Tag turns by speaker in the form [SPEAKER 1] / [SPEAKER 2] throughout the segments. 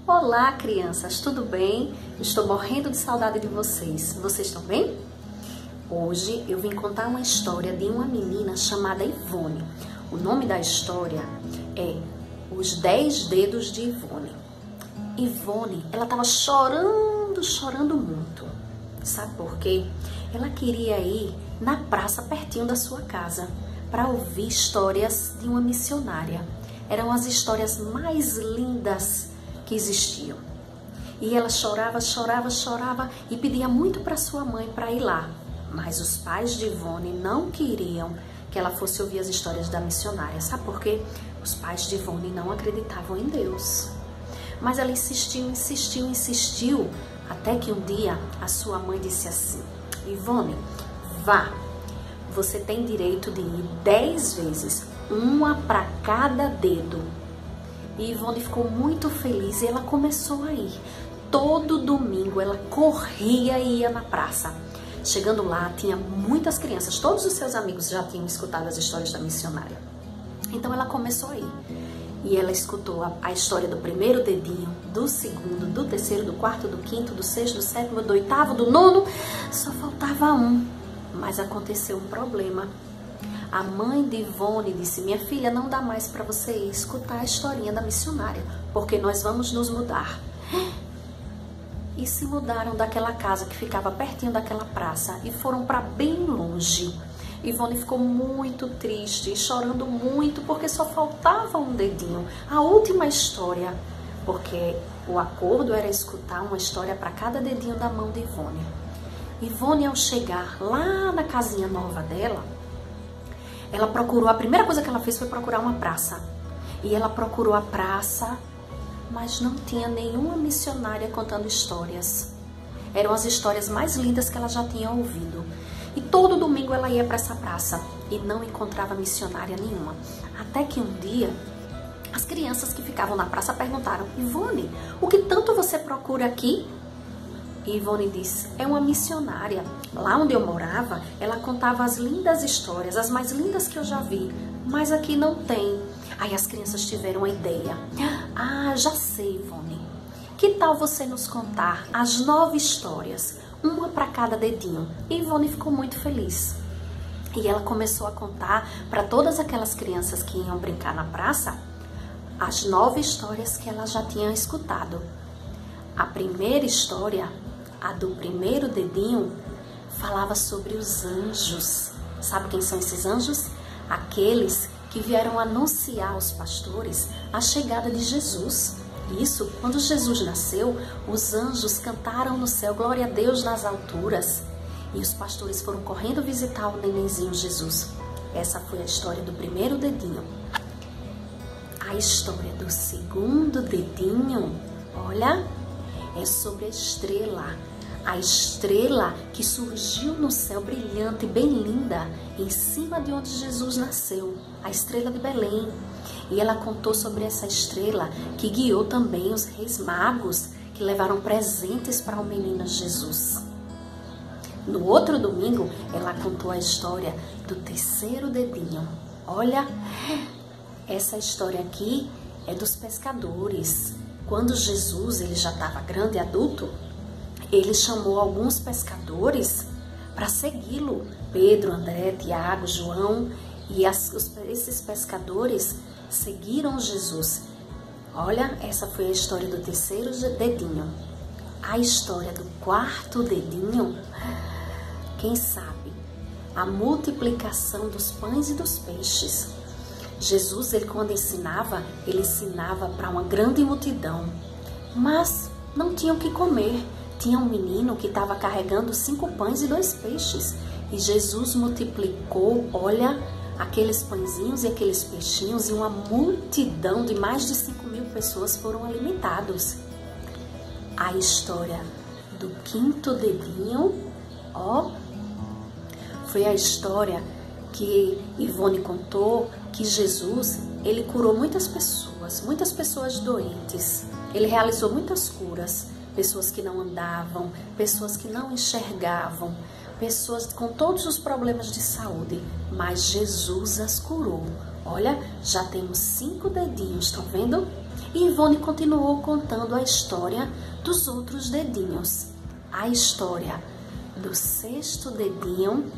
[SPEAKER 1] Olá, crianças, tudo bem? Estou morrendo de saudade de vocês. Vocês estão bem? Hoje eu vim contar uma história de uma menina chamada Ivone. O nome da história é Os 10 Dedos de Ivone. Ivone, ela estava chorando muito. Sabe por quê? Ela queria ir na praça pertinho da sua casa para ouvir histórias de uma missionária. Eram as histórias mais lindas que existiam. E ela chorava e pedia muito para sua mãe para ir lá. Mas os pais de Ivone não queriam que ela fosse ouvir as histórias da missionária. Sabe por quê? Os pais de Ivone não acreditavam em Deus. Mas ela insistiu, até que um dia a sua mãe disse assim: Ivone, vá, você tem direito de ir 10 vezes, uma para cada dedo. E Ivone ficou muito feliz e ela começou a ir. Todo domingo ela corria e ia na praça. Chegando lá, tinha muitas crianças, todos os seus amigos já tinham escutado as histórias da missionária. Então ela começou a ir. E ela escutou a história do primeiro dedinho, do segundo, do terceiro, do quarto, do quinto, do sexto, do sétimo, do oitavo, do nono. Só faltava um. Mas aconteceu um problema. A mãe de Ivone disse: minha filha, não dá mais para você ir escutar a historinha da missionária, porque nós vamos nos mudar. E se mudaram daquela casa que ficava pertinho daquela praça e foram para bem longe. Ivone ficou muito triste e chorando muito porque só faltava um dedinho, a última história, porque o acordo era escutar uma história para cada dedinho da mão de Ivone. Ivone, ao chegar lá na casinha nova dela, ela procurou, a primeira coisa que ela fez foi procurar uma praça. E ela procurou a praça, mas não tinha nenhuma missionária contando histórias. Eram as histórias mais lindas que ela já tinha ouvido. E todo domingo ela ia para essa praça e não encontrava missionária nenhuma. Até que um dia, as crianças que ficavam na praça perguntaram: Ivone, o que tanto você procura aqui? E Ivone disse: é uma missionária. Lá onde eu morava, ela contava as lindas histórias, as mais lindas que eu já vi, mas aqui não tem. Aí as crianças tiveram uma ideia. Ah, já sei, Ivone. Que tal você nos contar as 9 histórias, uma para cada dedinho? E Ivone ficou muito feliz. E ela começou a contar para todas aquelas crianças que iam brincar na praça as 9 histórias que ela já tinha escutado. A primeira história, a do primeiro dedinho, falava sobre os anjos. Sabe quem são esses anjos? Aqueles que vieram anunciar aos pastores a chegada de Jesus. Isso, quando Jesus nasceu, os anjos cantaram no céu, glória a Deus nas alturas. E os pastores foram correndo visitar o nenenzinho Jesus. Essa foi a história do primeiro dedinho. A história do segundo dedinho, olha, é sobre a estrela que surgiu no céu brilhante, bem linda, em cima de onde Jesus nasceu, a estrela de Belém. E ela contou sobre essa estrela que guiou também os reis magos que levaram presentes para o menino Jesus. No outro domingo, ela contou a história do terceiro dedinho. Olha, essa história aqui é dos pescadores. Quando Jesus ele já estava grande e adulto, ele chamou alguns pescadores para segui-lo. Pedro, André, Tiago, João. E esses pescadores seguiram Jesus. Olha, essa foi a história do terceiro dedinho. A história do quarto dedinho, quem sabe? A multiplicação dos pães e dos peixes. Jesus, ele quando ensinava, ele ensinava para uma grande multidão. Mas não tinham o que comer. Tinha um menino que estava carregando 5 pães e 2 peixes. E Jesus multiplicou, olha, aqueles pãezinhos e aqueles peixinhos, e uma multidão de mais de 5.000 pessoas foram alimentados. A história do quinto dedinho, ó, foi a história que Ivone contou, que Jesus, ele curou muitas pessoas doentes. Ele realizou muitas curas, pessoas que não andavam, pessoas que não enxergavam, pessoas com todos os problemas de saúde, mas Jesus as curou. Olha, já temos 5 dedinhos, estão vendo? E Ivone continuou contando a história dos outros dedinhos. A história do 6º dedinho,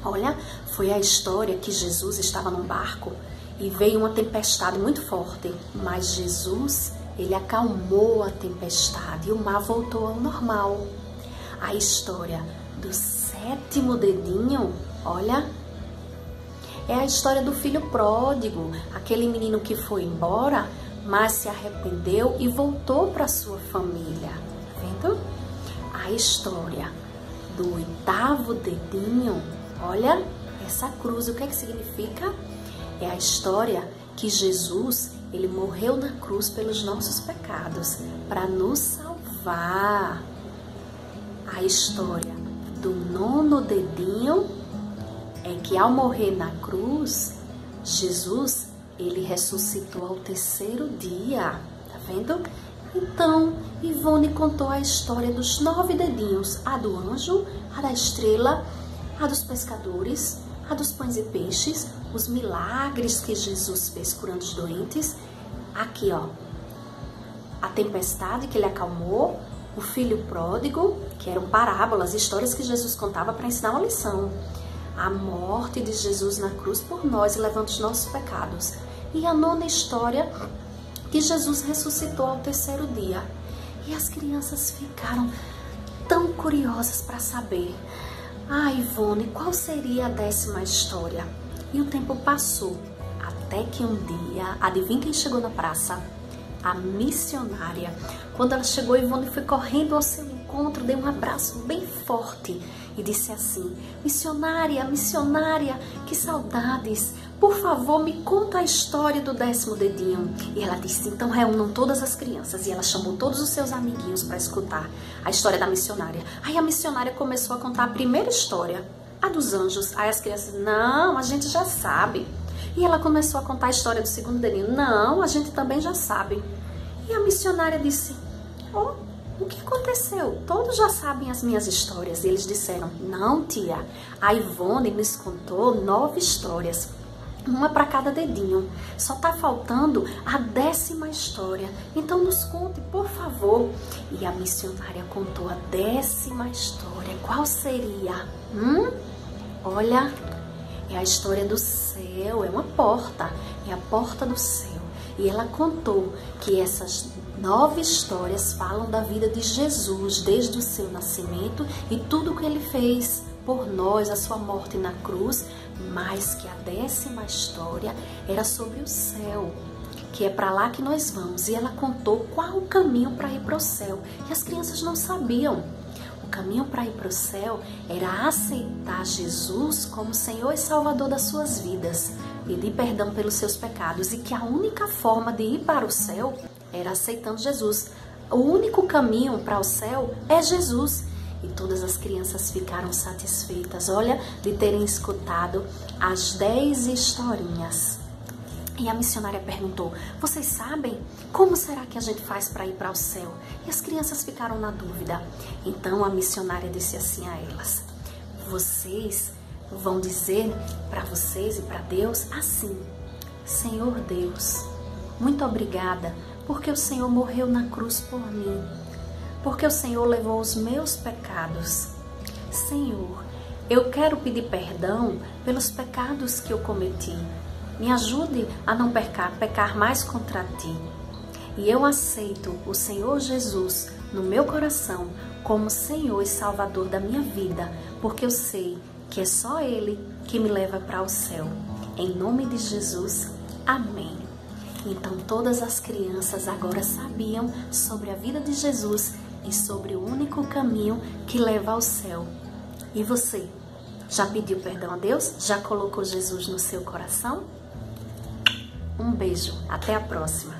[SPEAKER 1] olha, foi a história que Jesus estava num barco e veio uma tempestade muito forte, mas Jesus, ele acalmou a tempestade e o mar voltou ao normal. A história do 7º dedinho, olha, é a história do filho pródigo, aquele menino que foi embora, mas se arrependeu e voltou para sua família. Tá vendo? A história do 8º dedinho, olha, essa cruz, o que é que significa? É a história que Jesus, ele morreu na cruz pelos nossos pecados, para nos salvar. A história do 9º dedinho é que ao morrer na cruz, Jesus, ele ressuscitou ao 3º dia, tá vendo? Então, Ivone contou a história dos 9 dedinhos, a do anjo, a da estrela, a dos pescadores, a dos pães e peixes, os milagres que Jesus fez curando os doentes. Aqui, ó, a tempestade que ele acalmou, o filho pródigo, que eram parábolas, histórias que Jesus contava para ensinar uma lição. A morte de Jesus na cruz por nós, levando os nossos pecados. E a 9ª história, que Jesus ressuscitou ao 3º dia. E as crianças ficaram tão curiosas para saber. Ah, Ivone, qual seria a 10ª história? E o tempo passou, até que um dia, adivinha quem chegou na praça? A missionária. Quando ela chegou, Ivone foi correndo ao seu encontro, deu um abraço bem forte e disse assim: missionária, missionária, que saudades, por favor me conta a história do 10º dedinho. E ela disse: então reúnam todas as crianças. E ela chamou todos os seus amiguinhos para escutar a história da missionária. Aí a missionária começou a contar a primeira história, a dos anjos. Aí as crianças: não, a gente já sabe. E ela começou a contar a história do 2º dedinho. Não, a gente também já sabe. E a missionária disse: oh, o que aconteceu? Todos já sabem as minhas histórias. E eles disseram: não, tia, a Ivone nos contou 9 histórias, uma para cada dedinho. Só tá faltando a 10ª história. Então nos conte, por favor. E a missionária contou a 10ª história. Qual seria? Olha, é a história do céu, é uma porta, é a porta do céu. E ela contou que essas 9 histórias falam da vida de Jesus, desde o seu nascimento e tudo o que ele fez por nós, a sua morte na cruz, mas que a 10ª história era sobre o céu, que é para lá que nós vamos. E ela contou qual o caminho para ir para o céu. E as crianças não sabiam. O caminho para ir para o céu era aceitar Jesus como Senhor e Salvador das suas vidas, pedir perdão pelos seus pecados, e que a única forma de ir para o céu era aceitando Jesus. O único caminho para o céu é Jesus. E todas as crianças ficaram satisfeitas, olha, de terem escutado as 10 historinhas. E a missionária perguntou: vocês sabem como será que a gente faz para ir para o céu? E as crianças ficaram na dúvida. Então a missionária disse assim a elas: vocês vão dizer para vocês e para Deus assim: Senhor Deus, muito obrigada, porque o Senhor morreu na cruz por mim, porque o Senhor levou os meus pecados. Senhor, eu quero pedir perdão pelos pecados que eu cometi. Me ajude a não pecar mais contra ti. E eu aceito o Senhor Jesus no meu coração como Senhor e Salvador da minha vida, porque eu sei que é só Ele que me leva para o céu. Em nome de Jesus, amém. Então todas as crianças agora sabiam sobre a vida de Jesus e sobre o único caminho que leva ao céu. E você, já pediu perdão a Deus? Já colocou Jesus no seu coração? Um beijo, até a próxima!